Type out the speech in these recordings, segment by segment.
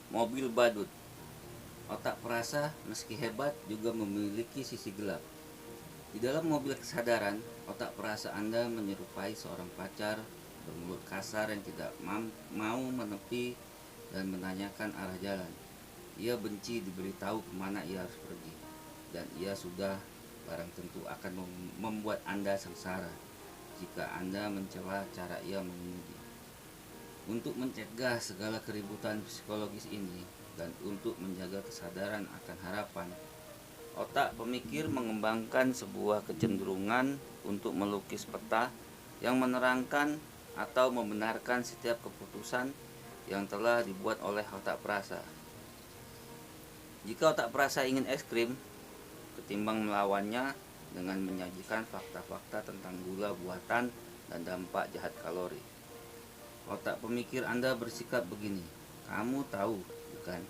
Mobil badut. Otak perasa meski hebat juga memiliki sisi gelap. Di dalam mobil kesadaran, otak perasa Anda menyerupai seorang pacar bermulut kasar yang tidak mau menepi dan menanyakan arah jalan. Ia benci diberitahu kemana ia harus pergi, dan ia sudah barang tentu akan membuat Anda sengsara jika Anda mencela cara ia mengemudi. Untuk mencegah segala keributan psikologis ini dan untuk menjaga kesadaran akan harapan, otak pemikir mengembangkan sebuah kecenderungan untuk melukis peta yang menerangkan atau membenarkan setiap keputusan yang telah dibuat oleh otak perasa. Jika otak perasa ingin es krim, ketimbang melawannya dengan menyajikan fakta-fakta tentang gula buatan dan dampak jahat kalori, otak pemikir Anda bersikap begini: kamu tahu, bukan?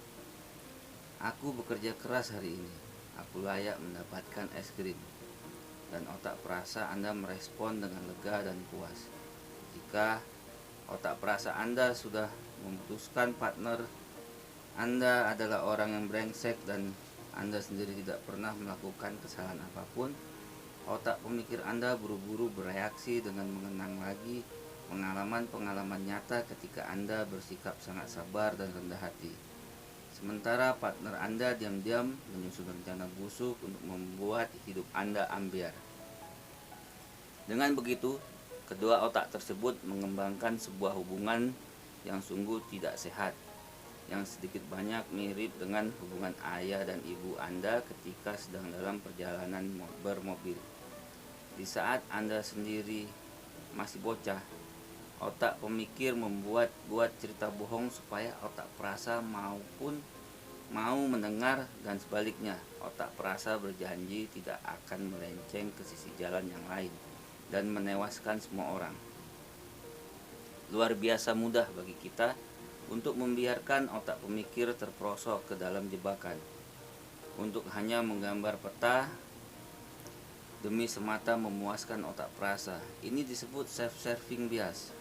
Aku bekerja keras hari ini. Aku layak mendapatkan es krim. Dan otak perasa Anda merespon dengan lega dan puas. Jika otak perasa Anda sudah memutuskan partner Anda adalah orang yang brengsek dan Anda sendiri tidak pernah melakukan kesalahan apapun, otak pemikir Anda buru-buru bereaksi dengan mengenang lagi pengalaman-pengalaman nyata ketika Anda bersikap sangat sabar dan rendah hati. Sementara partner Anda diam-diam menyusun rencana busuk untuk membuat hidup Anda ambiar. Dengan begitu, kedua otak tersebut mengembangkan sebuah hubungan yang sungguh tidak sehat, yang sedikit banyak mirip dengan hubungan ayah dan ibu Anda ketika sedang dalam perjalanan bermobil. Di saat Anda sendiri masih bocah, otak pemikir membuat cerita bohong supaya otak perasa mau mendengar, dan sebaliknya, otak perasa berjanji tidak akan melenceng ke sisi jalan yang lain dan menewaskan semua orang. Luar biasa mudah bagi kita untuk membiarkan otak pemikir terperosok ke dalam jebakan, untuk hanya menggambar peta demi semata memuaskan otak perasa. Ini disebut self-serving bias,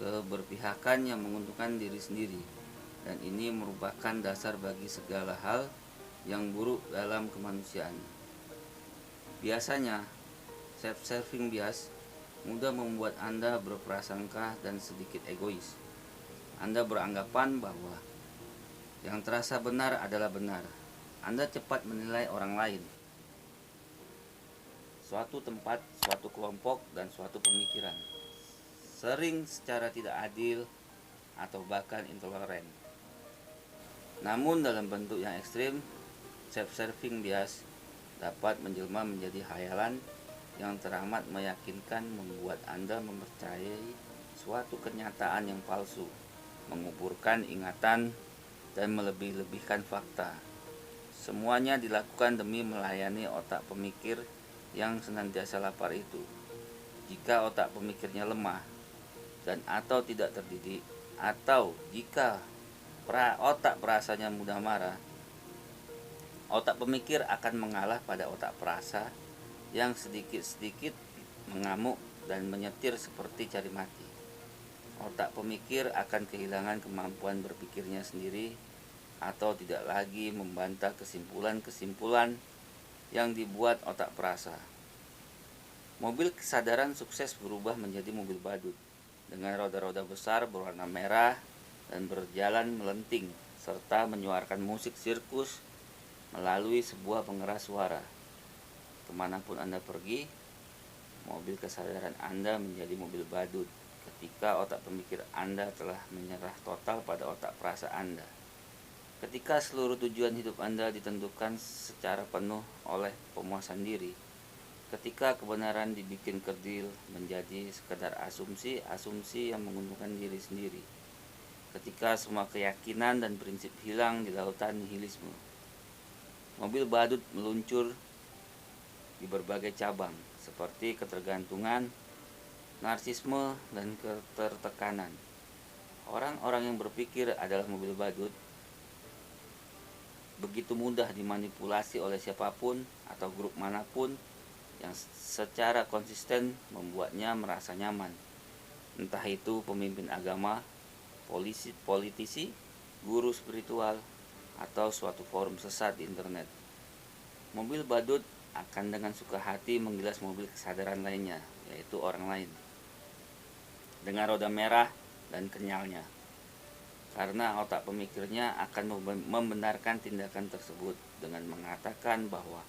keberpihakan yang menguntungkan diri sendiri, dan ini merupakan dasar bagi segala hal yang buruk dalam kemanusiaan. Biasanya, self-serving bias mudah membuat Anda berprasangka dan sedikit egois. Anda beranggapan bahwa yang terasa benar adalah benar. Anda cepat menilai orang lain, suatu tempat, suatu kelompok, dan suatu pemikiran, sering secara tidak adil atau bahkan intoleran. Namun dalam bentuk yang ekstrim, self-serving bias dapat menjelma menjadi khayalan yang teramat meyakinkan, membuat Anda mempercayai suatu kenyataan yang palsu, menguburkan ingatan, dan melebih-lebihkan fakta. Semuanya dilakukan demi melayani otak pemikir yang senantiasa lapar itu. Jika otak pemikirnya lemah dan atau tidak terdidik, atau jika otak perasanya mudah marah, otak pemikir akan mengalah pada otak perasa yang sedikit-sedikit mengamuk dan menyetir seperti cari mati. Otak pemikir akan kehilangan kemampuan berpikirnya sendiri atau tidak lagi membantah kesimpulan-kesimpulan yang dibuat otak perasa. Mobil kesadaran sukses berubah menjadi mobil badut dengan roda-roda besar berwarna merah dan berjalan melenting serta menyuarakan musik sirkus melalui sebuah pengeras suara. Kemanapun Anda pergi, mobil kesadaran Anda menjadi mobil badut ketika otak pemikir Anda telah menyerah total pada otak perasa Anda. Ketika seluruh tujuan hidup Anda ditentukan secara penuh oleh pemuasan diri, ketika kebenaran dibikin kerdil menjadi sekedar asumsi yang menguntungkan diri sendiri, ketika semua keyakinan dan prinsip hilang di lautan nihilisme, mobil badut meluncur di berbagai cabang seperti ketergantungan, narsisme, dan ketertekanan. Orang-orang yang berpikir adalah mobil badut begitu mudah dimanipulasi oleh siapapun atau grup manapun yang secara konsisten membuatnya merasa nyaman. Entah itu pemimpin agama, politisi, guru spiritual, atau suatu forum sesat di internet. Mobil badut akan dengan suka hati menggilas mobil kesadaran lainnya, yaitu orang lain, dengan roda merah dan kenyalnya. Karena otak pemikirnya akan membenarkan tindakan tersebut dengan mengatakan bahwa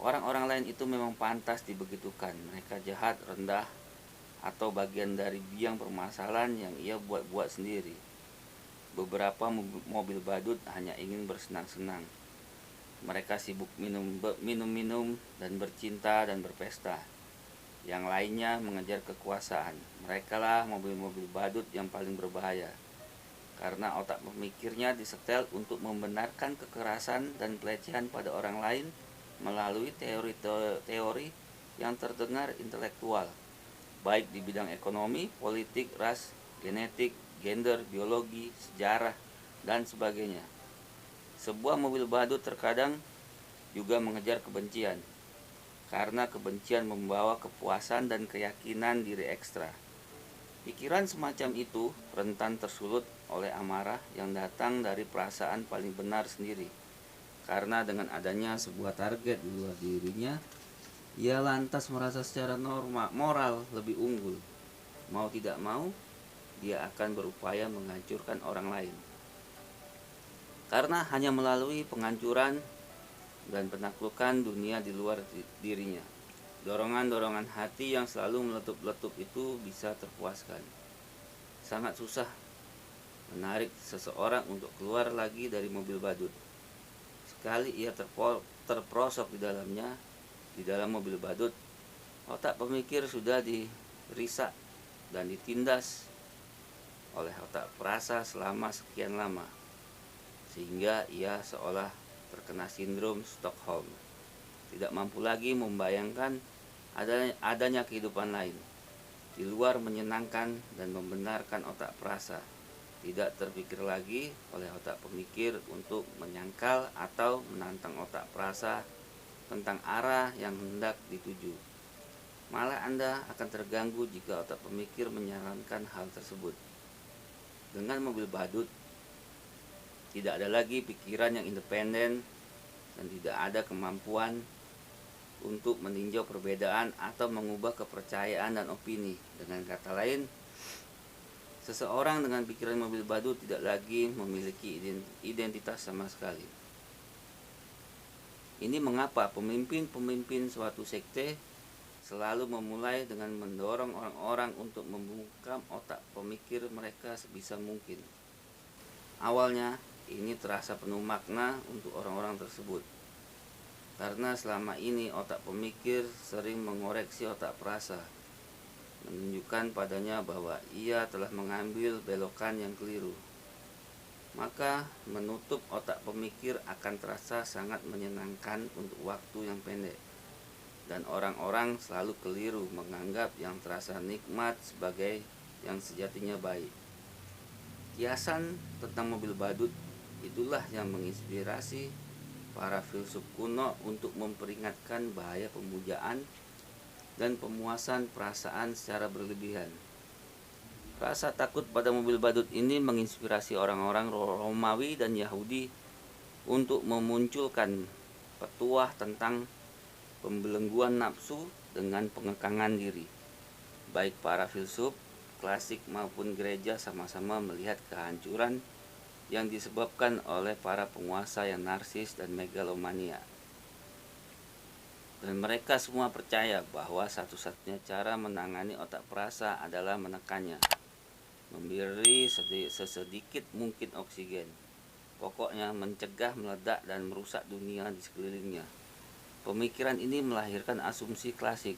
orang-orang lain itu memang pantas dibegitukan, mereka jahat, rendah, atau bagian dari biang permasalahan yang ia buat-buat sendiri. Beberapa mobil badut hanya ingin bersenang-senang. Mereka sibuk minum-minum dan bercinta dan berpesta. Yang lainnya mengejar kekuasaan. Merekalah mobil-mobil badut yang paling berbahaya. Karena otak pemikirnya disetel untuk membenarkan kekerasan dan pelecehan pada orang lain melalui teori-teori yang terdengar intelektual, baik di bidang ekonomi, politik, ras, genetik, gender, biologi, sejarah, dan sebagainya. Sebuah mobil badut terkadang juga mengejar kebencian, karena kebencian membawa kepuasan dan keyakinan diri ekstra. Pikiran semacam itu rentan tersulut oleh amarah yang datang dari perasaan paling benar sendiri. Karena dengan adanya sebuah target di luar dirinya, ia lantas merasa secara moral lebih unggul. Mau tidak mau, dia akan berupaya menghancurkan orang lain. Karena hanya melalui penghancuran dan penaklukan dunia di luar dirinya, dorongan-dorongan hati yang selalu meletup-letup itu bisa terpuaskan. Sangat susah menarik seseorang untuk keluar lagi dari mobil badut. Sekali ia terperosok di dalamnya, di dalam mobil badut, otak pemikir sudah dirisak dan ditindas oleh otak perasa selama sekian lama, sehingga ia seolah terkena sindrom Stockholm, tidak mampu lagi membayangkan adanya kehidupan lain di luar menyenangkan dan membenarkan otak perasa. Tidak terpikir lagi oleh otak pemikir untuk menyangkal atau menantang otak perasa tentang arah yang hendak dituju. Malah Anda akan terganggu jika otak pemikir menyarankan hal tersebut. Dengan mobil badut, tidak ada lagi pikiran yang independen dan tidak ada kemampuan untuk meninjau perbedaan atau mengubah kepercayaan dan opini. Dengan kata lain, seseorang dengan pikiran mobil badut tidak lagi memiliki identitas sama sekali. Ini mengapa pemimpin-pemimpin suatu sekte selalu memulai dengan mendorong orang-orang untuk membungkam otak pemikir mereka sebisa mungkin. Awalnya, ini terasa penuh makna untuk orang-orang tersebut, karena selama ini otak pemikir sering mengoreksi otak perasa, menunjukkan padanya bahwa ia telah mengambil belokan yang keliru. Maka menutup otak pemikir akan terasa sangat menyenangkan untuk waktu yang pendek. Dan orang-orang selalu keliru menganggap yang terasa nikmat sebagai yang sejatinya baik. Kiasan tentang mobil badut itulah yang menginspirasi para filsuf kuno untuk memperingatkan bahaya pemujaan dan pemuasan perasaan secara berlebihan. Rasa takut pada mobil badut ini menginspirasi orang-orang Romawi dan Yahudi untuk memunculkan petuah tentang pembelengguan nafsu dengan pengekangan diri. Baik para filsuf klasik maupun gereja sama-sama melihat kehancuran yang disebabkan oleh para penguasa yang narsis dan megalomania. Dan mereka semua percaya bahwa satu-satunya cara menangani otak perasa adalah menekannya, memberi sesedikit mungkin oksigen. Pokoknya mencegah meledak dan merusak dunia di sekelilingnya. Pemikiran ini melahirkan asumsi klasik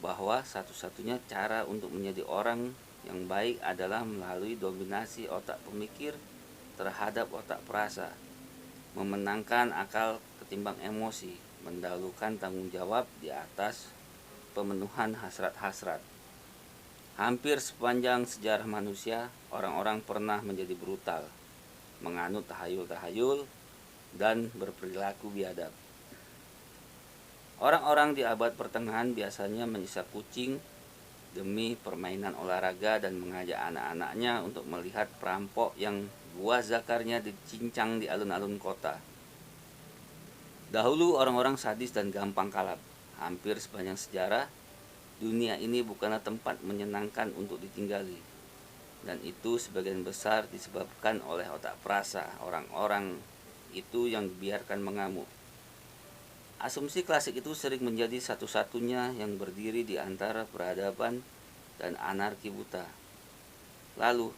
bahwa satu-satunya cara untuk menjadi orang yang baik adalah melalui dominasi otak pemikir terhadap otak perasa, memenangkan akal ketimbang emosi, mendahulukan tanggung jawab di atas pemenuhan hasrat-hasrat. Hampir sepanjang sejarah manusia, orang-orang pernah menjadi brutal, menganut tahayul-tahayul, dan berperilaku biadab. Orang-orang di abad pertengahan biasanya menyiksa kucing demi permainan olahraga dan mengajak anak-anaknya untuk melihat perampok yang buah zakarnya dicincang di alun-alun kota. Dahulu orang-orang sadis dan gampang kalap. Hampir sepanjang sejarah, dunia ini bukanlah tempat menyenangkan untuk ditinggali. Dan itu sebagian besar disebabkan oleh otak perasa orang-orang itu yang dibiarkan mengamuk. Asumsi klasik itu sering menjadi satu-satunya yang berdiri di antara peradaban dan anarki buta. Lalu,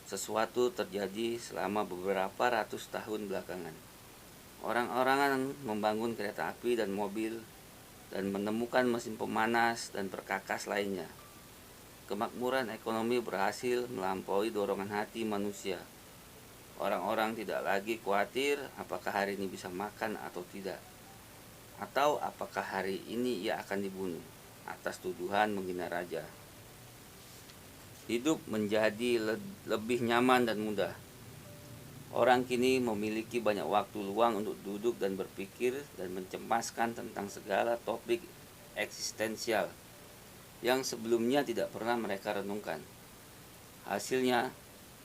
sesuatu terjadi selama beberapa ratus tahun belakangan. Orang-orang membangun kereta api dan mobil dan menemukan mesin pemanas dan perkakas lainnya. Kemakmuran ekonomi berhasil melampaui dorongan hati manusia. Orang-orang tidak lagi khawatir apakah hari ini bisa makan atau tidak, atau apakah hari ini ia akan dibunuh atas tuduhan menghina raja. Hidup menjadi lebih nyaman dan mudah. Orang kini memiliki banyak waktu luang untuk duduk dan berpikir dan mencemaskan tentang segala topik eksistensial yang sebelumnya tidak pernah mereka renungkan. Hasilnya,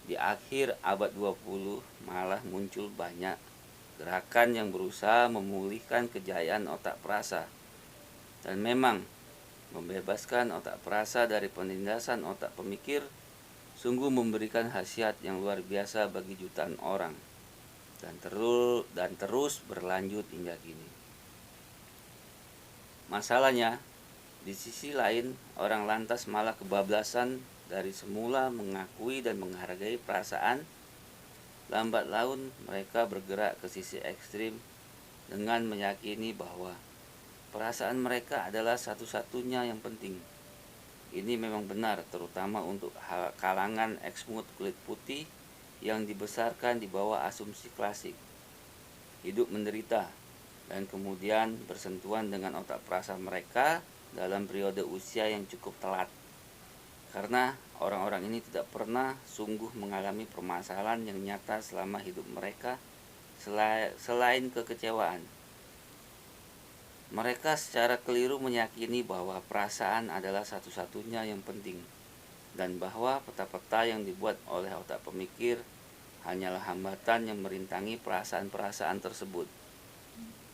di akhir abad 20 malah muncul banyak gerakan yang berusaha memulihkan kejayaan otak perasa. Dan memang, membebaskan otak perasa dari penindasan otak pemikir sungguh memberikan khasiat yang luar biasa bagi jutaan orang dan terus berlanjut hingga kini. Masalahnya, di sisi lain, orang lantas malah kebablasan dari semula mengakui dan menghargai perasaan. Lambat laun mereka bergerak ke sisi ekstrim dengan meyakini bahwa perasaan mereka adalah satu-satunya yang penting. Ini memang benar, terutama untuk kalangan eksmut kulit putih yang dibesarkan di bawah asumsi klasik. Hidup menderita dan kemudian bersentuhan dengan otak perasa mereka dalam periode usia yang cukup telat. Karena orang-orang ini tidak pernah sungguh mengalami permasalahan yang nyata selama hidup mereka selain kekecewaan. Mereka secara keliru meyakini bahwa perasaan adalah satu-satunya yang penting, dan bahwa peta-peta yang dibuat oleh otak pemikir hanyalah hambatan yang merintangi perasaan-perasaan tersebut.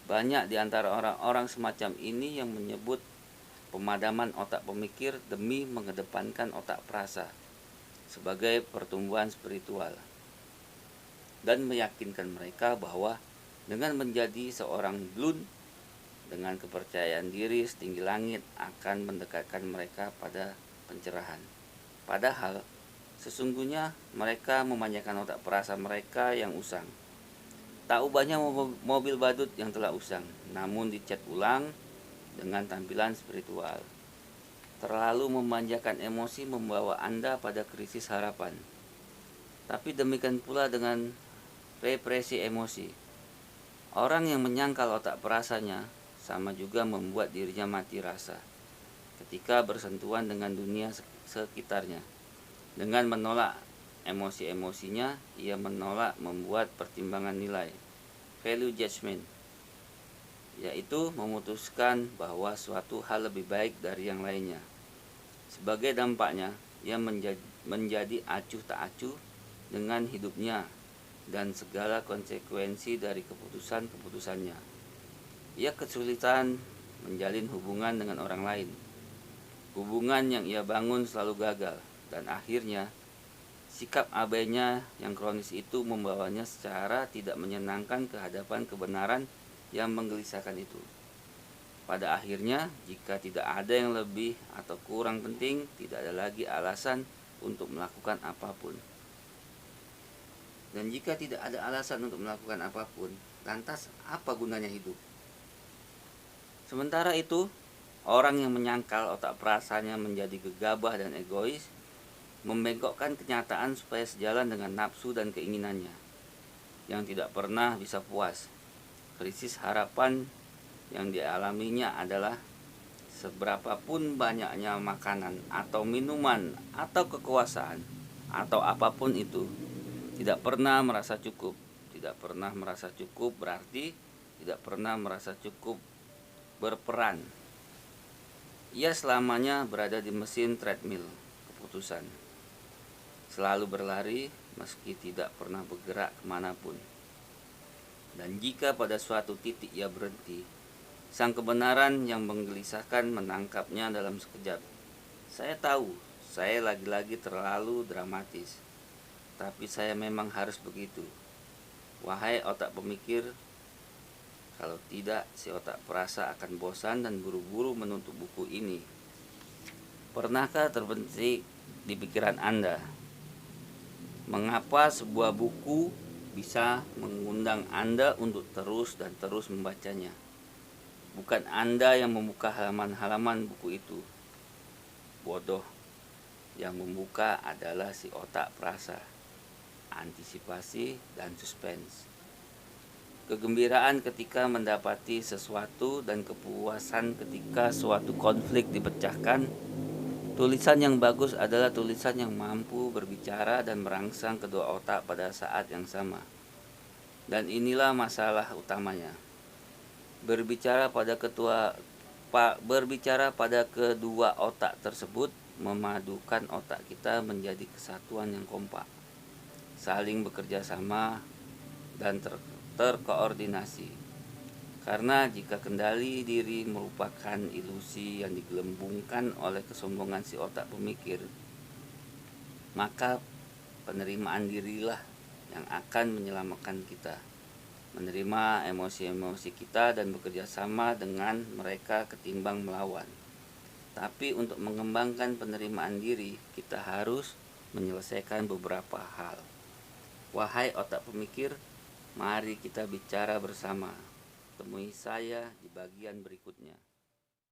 Banyak di antara orang-orang semacam ini yang menyebut pemadaman otak pemikir demi mengedepankan otak perasa sebagai pertumbuhan spiritual, dan meyakinkan mereka bahwa dengan menjadi seorang blund dengan kepercayaan diri setinggi langit akan mendekatkan mereka pada pencerahan. Padahal, sesungguhnya mereka memanjakan otak perasa mereka yang usang. Tak ubahnya mobil badut yang telah usang, namun dicat ulang dengan tampilan spiritual. Terlalu memanjakan emosi membawa Anda pada krisis harapan. Tapi demikian pula dengan represi emosi. Orang yang menyangkal otak perasanya sama juga membuat dirinya mati rasa ketika bersentuhan dengan dunia sekitarnya. Dengan menolak emosi-emosinya, ia menolak membuat pertimbangan nilai, value judgment, yaitu memutuskan bahwa suatu hal lebih baik dari yang lainnya. Sebagai dampaknya, ia menjadi acuh tak acuh dengan hidupnya dan segala konsekuensi dari keputusan-keputusannya. Ia kesulitan menjalin hubungan dengan orang lain. Hubungan yang ia bangun selalu gagal, dan akhirnya sikap abainya yang kronis itu membawanya secara tidak menyenangkan ke hadapan kebenaran yang menggelisahkan itu. Pada akhirnya, jika tidak ada yang lebih atau kurang penting, tidak ada lagi alasan untuk melakukan apapun. Dan jika tidak ada alasan untuk melakukan apapun, lantas apa gunanya hidup? Sementara itu, orang yang menyangkal otak perasanya menjadi gegabah dan egois, membengkokkan kenyataan supaya sejalan dengan nafsu dan keinginannya, yang tidak pernah bisa puas. Krisis harapan yang dialaminya adalah seberapapun banyaknya makanan atau minuman atau kekuasaan atau apapun itu, tidak pernah merasa cukup. Tidak pernah merasa cukup berarti tidak pernah merasa cukup berperan. Ia selamanya berada di mesin treadmill keputusan, selalu berlari meski tidak pernah bergerak kemanapun. Dan jika pada suatu titik ia berhenti, sang kebenaran yang menggelisahkan menangkapnya dalam sekejap. Saya tahu, saya lagi-lagi terlalu dramatis, tapi saya memang harus begitu. Wahai otak pemikir, kalau tidak si otak perasa akan bosan dan buru-buru menutup buku ini. Pernahkah terbetik di pikiran Anda, mengapa sebuah buku bisa mengundang Anda untuk terus dan terus membacanya? Bukan Anda yang membuka halaman-halaman buku itu. Bodoh, yang membuka adalah si otak perasa, antisipasi, dan suspense. Kegembiraan ketika mendapati sesuatu dan kepuasan ketika suatu konflik dipecahkan. Tulisan yang bagus adalah tulisan yang mampu berbicara dan merangsang kedua otak pada saat yang sama. Dan inilah masalah utamanya. Berbicara pada kedua otak tersebut memadukan otak kita menjadi kesatuan yang kompak, saling bekerja sama dan terkoordinasi. Karena jika kendali diri merupakan ilusi yang digelembungkan oleh kesombongan si otak pemikir, maka penerimaan dirilah yang akan menyelamatkan kita. Menerima emosi-emosi kita dan bekerja sama dengan mereka ketimbang melawan. Tapi untuk mengembangkan penerimaan diri, kita harus menyelesaikan beberapa hal. Wahai otak pemikir, mari kita bicara bersama. Temui saya di bagian berikutnya.